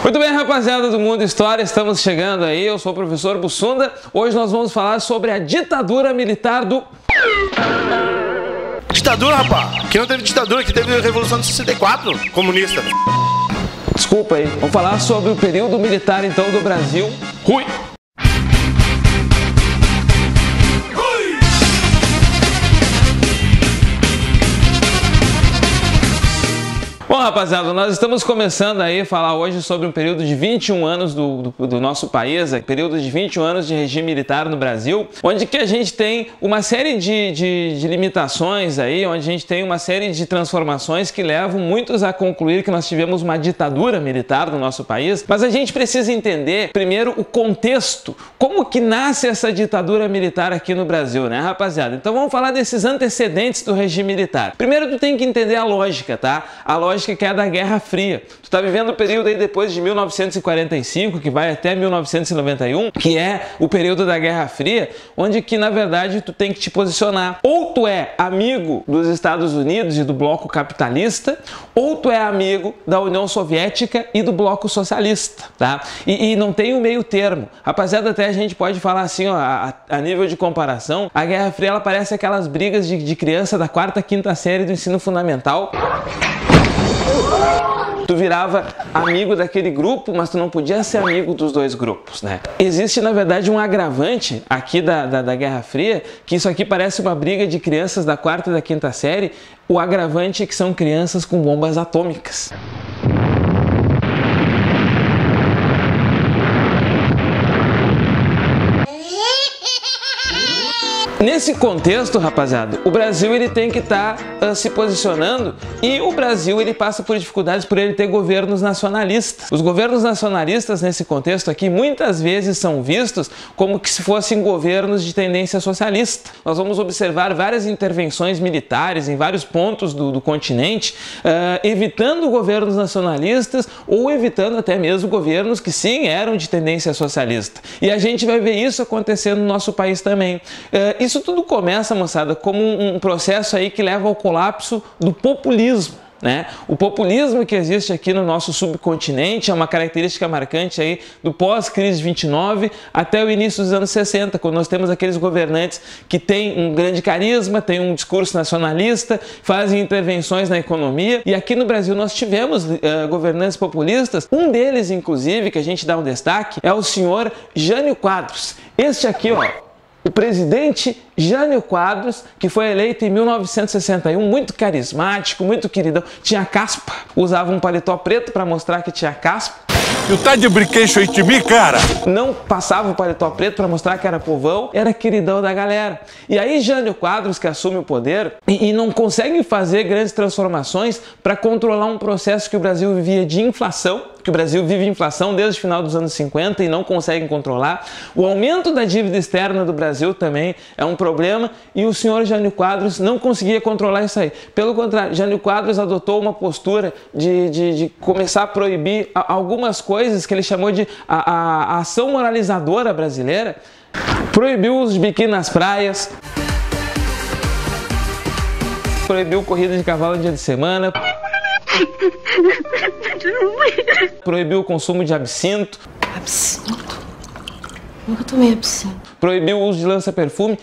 Muito bem, rapaziada do Mundo História, estamos chegando aí, eu sou o professor Bussunda. Hoje nós vamos falar sobre a ditadura militar do... Ditadura, rapaz? Aqui não teve ditadura, aqui teve a Revolução de 64, comunista. Desculpa aí, vamos falar sobre o período militar então do Brasil. Rui! Bom, rapaziada, nós estamos começando aí a falar hoje sobre um período de 21 anos do nosso país, período de 21 anos de regime militar no Brasil, onde que a gente tem uma série de limitações aí, onde a gente tem uma série de transformações que levam muitos a concluir que nós tivemos uma ditadura militar no nosso país, mas a gente precisa entender primeiro o contexto, como que nasce essa ditadura militar aqui no Brasil, né, rapaziada? Então vamos falar desses antecedentes do regime militar. Primeiro tu tem que entender a lógica, tá? A lógica que é da Guerra Fria. Tu tá vivendo o período aí depois de 1945, que vai até 1991, que é o período da Guerra Fria, onde que na verdade tu tem que te posicionar. Ou tu é amigo dos Estados Unidos e do bloco capitalista, ou tu é amigo da União Soviética e do bloco socialista, tá? E não tem o meio termo. Rapaziada, até a gente pode falar assim, ó, a nível de comparação, a Guerra Fria ela parece aquelas brigas de criança da quarta, quinta série do ensino fundamental. Tu virava amigo daquele grupo, mas tu não podia ser amigo dos dois grupos, né? Existe, na verdade, um agravante aqui da Guerra Fria, que isso aqui parece uma briga de crianças da quarta e da quinta série. O agravante é que são crianças com bombas atômicas. Nesse contexto, rapaziada, o Brasil ele tem que estar se posicionando, e o Brasil ele passa por dificuldades por ele ter governos nacionalistas. Os governos nacionalistas nesse contexto aqui muitas vezes são vistos como que se fossem governos de tendência socialista. Nós vamos observar várias intervenções militares em vários pontos do continente, evitando governos nacionalistas ou evitando até mesmo governos que sim eram de tendência socialista. E a gente vai ver isso acontecendo no nosso país também. Isso tudo começa, moçada, como um processo aí que leva ao colapso do populismo, né? O populismo que existe aqui no nosso subcontinente é uma característica marcante aí do pós-crise 29 até o início dos anos 60, quando nós temos aqueles governantes que têm um grande carisma, têm um discurso nacionalista, fazem intervenções na economia. E aqui no Brasil nós tivemos governantes populistas. Um deles, inclusive, que a gente dá um destaque, é o senhor Jânio Quadros. Este aqui, ó, o presidente Jânio Quadros, que foi eleito em 1961, muito carismático, muito queridão, tinha caspa, usava um paletó preto para mostrar que tinha caspa. Tu tá de brinquedo aí de mim, cara? Não passava o paletó preto para mostrar que era povão, era queridão da galera. E aí Jânio Quadros, que assume o poder e não consegue fazer grandes transformações para controlar um processo que o Brasil vivia de inflação, que o Brasil vive inflação desde o final dos anos 50 e não consegue controlar. O aumento da dívida externa do Brasil também é um problema, e o senhor Jânio Quadros não conseguia controlar isso aí. Pelo contrário, Jânio Quadros adotou uma postura de começar a proibir algumas coisas que ele chamou de a ação moralizadora brasileira. Proibiu os biquíni nas praias, proibiu corrida de cavalo no dia de semana, proibiu o consumo de absinto. Absinto? Nunca tomei absinto. Proibiu o uso de lança-perfume.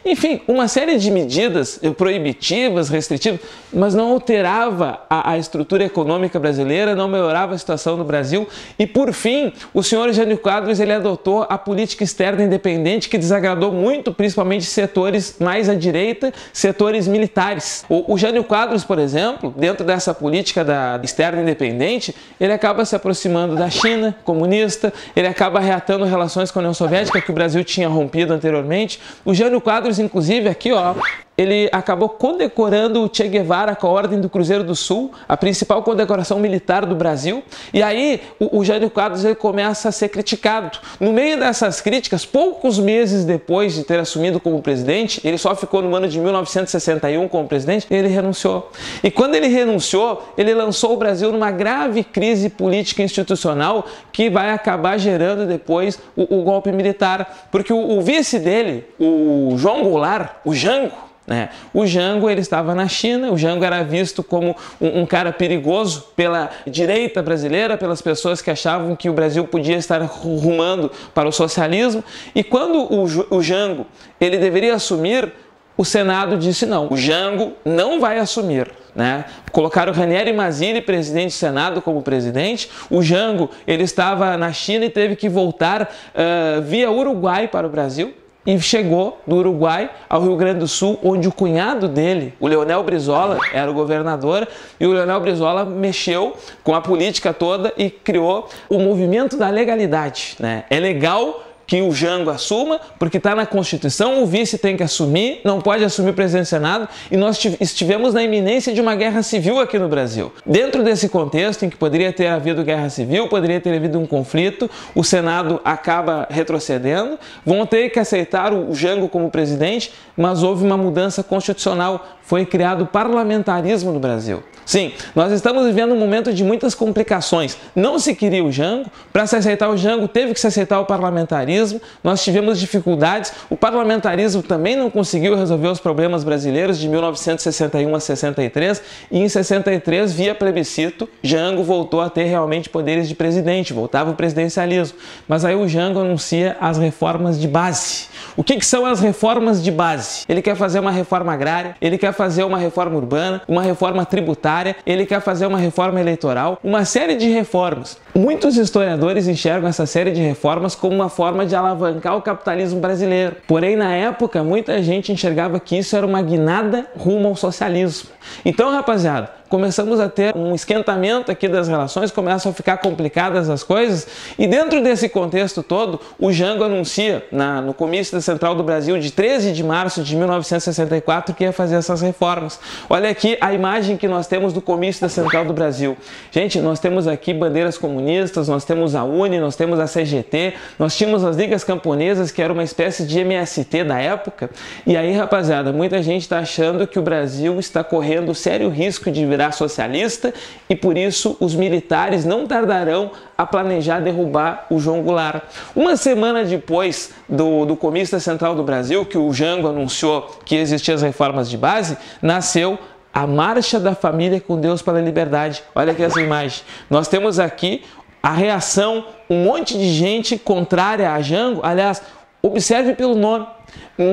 Enfim, uma série de medidas proibitivas, restritivas, mas não alterava a estrutura econômica brasileira, não melhorava a situação do Brasil. E por fim, o senhor Jânio Quadros ele adotou a política externa independente, que desagradou muito, principalmente setores mais à direita, setores militares. O Jânio Quadros, por exemplo, dentro dessa política da externa independente, ele acaba se aproximando da China comunista, ele acaba reatando relações com a União Soviética, que o Brasil tinha rompido anteriormente. O Jânio Quadros, inclusive, aqui, ó, ele acabou condecorando o Che Guevara com a Ordem do Cruzeiro do Sul, a principal condecoração militar do Brasil. E aí o Jânio Quadros ele começa a ser criticado. No meio dessas críticas, poucos meses depois de ter assumido como presidente, ele só ficou no ano de 1961 como presidente, ele renunciou. E quando ele renunciou, ele lançou o Brasil numa grave crise política institucional que vai acabar gerando depois o golpe militar. Porque o vice dele, o João Goulart, o Jango, né? O Jango, ele estava na China, o Jango era visto como um cara perigoso pela direita brasileira, pelas pessoas que achavam que o Brasil podia estar rumando para o socialismo, e quando o Jango, ele deveria assumir, o Senado disse não, o Jango não vai assumir, né? Colocaram Ranieri Mazzilli, presidente do Senado, como presidente. O Jango, ele estava na China e teve que voltar via Uruguai para o Brasil. E chegou do Uruguai ao Rio Grande do Sul, onde o cunhado dele, o Leonel Brizola, era o governador, e o Leonel Brizola mexeu com a política toda e criou o movimento da legalidade, né? É legal que o Jango assuma, porque está na Constituição, o vice tem que assumir, não pode assumir o presidente do Senado, e nós estivemos na iminência de uma guerra civil aqui no Brasil. Dentro desse contexto, em que poderia ter havido guerra civil, poderia ter havido um conflito, o Senado acaba retrocedendo, vão ter que aceitar o Jango como presidente, mas houve uma mudança constitucional, foi criado o parlamentarismo no Brasil. Sim, nós estamos vivendo um momento de muitas complicações. Não se queria o Jango, para se aceitar o Jango teve que se aceitar o parlamentarismo, nós tivemos dificuldades, o parlamentarismo também não conseguiu resolver os problemas brasileiros de 1961 a 63, e em 63, via plebiscito, Jango voltou a ter realmente poderes de presidente, voltava o presidencialismo. Mas aí o Jango anuncia as reformas de base. O que são as reformas de base? Ele quer fazer uma reforma agrária, ele quer fazer uma reforma urbana, uma reforma tributária, ele quer fazer uma reforma eleitoral, uma série de reformas. Muitos historiadores enxergam essa série de reformas como uma forma de alavancar o capitalismo brasileiro. Porém, na época, muita gente enxergava que isso era uma guinada rumo ao socialismo. Então, rapaziada, começamos a ter um esquentamento aqui das relações, começam a ficar complicadas as coisas, e dentro desse contexto todo, o Jango anuncia no Comício da Central do Brasil de 13 de março de 1964 que ia fazer essas reformas. Olha aqui a imagem que nós temos do Comício da Central do Brasil. Gente, nós temos aqui bandeiras comunistas, nós temos a UNE, nós temos a CGT, nós tínhamos as Ligas Camponesas, que era uma espécie de MST da época, e aí, rapaziada, muita gente está achando que o Brasil está correndo sério risco de virar socialista, e por isso os militares não tardarão a planejar derrubar o João Goulart. Uma semana depois do Comício da Central do Brasil, que o Jango anunciou que existiam as reformas de base, nasceu a Marcha da Família com Deus pela Liberdade. Olha aqui essa imagem. Nós temos aqui a reação, um monte de gente contrária a Jango. Aliás, observe pelo nome.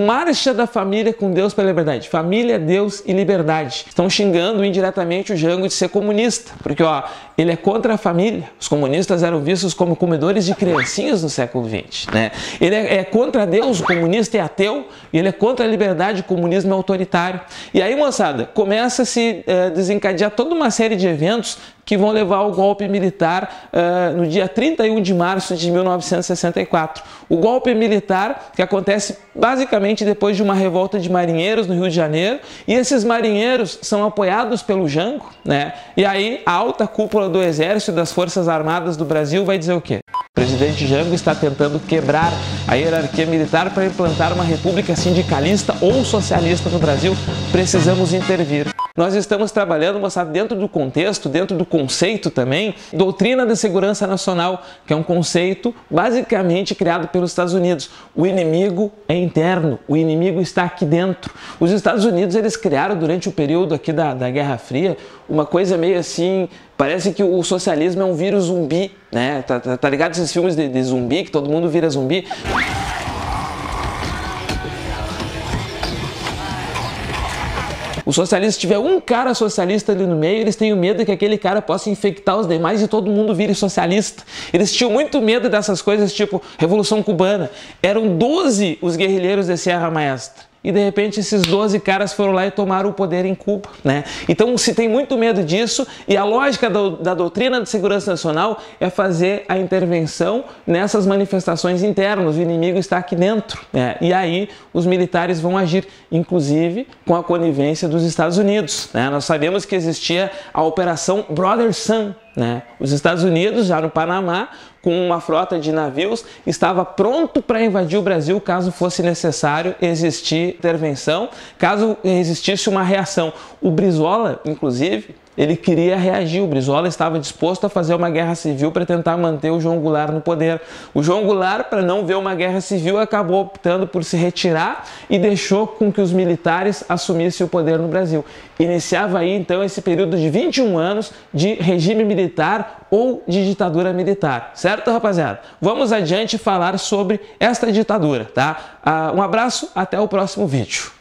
Marcha da Família com Deus pela Liberdade. Família, Deus e Liberdade. Estão xingando indiretamente o Jango de ser comunista, porque ó, ele é contra a família. Os comunistas eram vistos como comedores de criancinhas no século XX, né? Ele é contra Deus, o comunista é ateu, e ele é contra a liberdade, o comunismo é autoritário. E aí, moçada, começa a se desencadear toda uma série de eventos que vão levar ao golpe militar no dia 31 de março de 1964. O golpe militar que acontece basicamente depois de uma revolta de marinheiros no Rio de Janeiro, e esses marinheiros são apoiados pelo Jango, né? E aí a alta cúpula do Exército e das Forças Armadas do Brasil vai dizer o quê? O presidente Jango está tentando quebrar a hierarquia militar para implantar uma república sindicalista ou socialista no Brasil. Precisamos intervir. Nós estamos trabalhando, moçada, dentro do contexto, dentro do conceito também, doutrina da segurança nacional, que é um conceito basicamente criado pelos Estados Unidos. O inimigo é interno, o inimigo está aqui dentro. Os Estados Unidos, eles criaram durante o período aqui da Guerra Fria uma coisa meio assim, parece que o socialismo é um vírus zumbi, né? Tá ligado esses filmes de zumbi, que todo mundo vira zumbi? O socialista, se tiver um cara socialista ali no meio, eles têm medo que aquele cara possa infectar os demais e todo mundo vire socialista. Eles tinham muito medo dessas coisas tipo Revolução Cubana. Eram 12 os guerrilheiros de Sierra Maestra. E de repente esses 12 caras foram lá e tomaram o poder em Cuba, né? Então se tem muito medo disso, e a lógica da doutrina de segurança nacional é fazer a intervenção nessas manifestações internas. O inimigo está aqui dentro, né? E aí os militares vão agir, inclusive com a conivência dos Estados Unidos, né? Nós sabemos que existia a Operação Brother Sun, né? Os Estados Unidos, já no Panamá, com uma frota de navios, estava pronto para invadir o Brasil caso fosse necessário existir intervenção, caso existisse uma reação. O Brizola, inclusive, ele queria reagir. O Brizola estava disposto a fazer uma guerra civil para tentar manter o João Goulart no poder. O João Goulart, para não ver uma guerra civil, acabou optando por se retirar e deixou com que os militares assumissem o poder no Brasil. Iniciava aí então esse período de 21 anos de regime militar ou de ditadura militar, certo, rapaziada? Vamos adiante falar sobre esta ditadura, tá? Um abraço, até o próximo vídeo.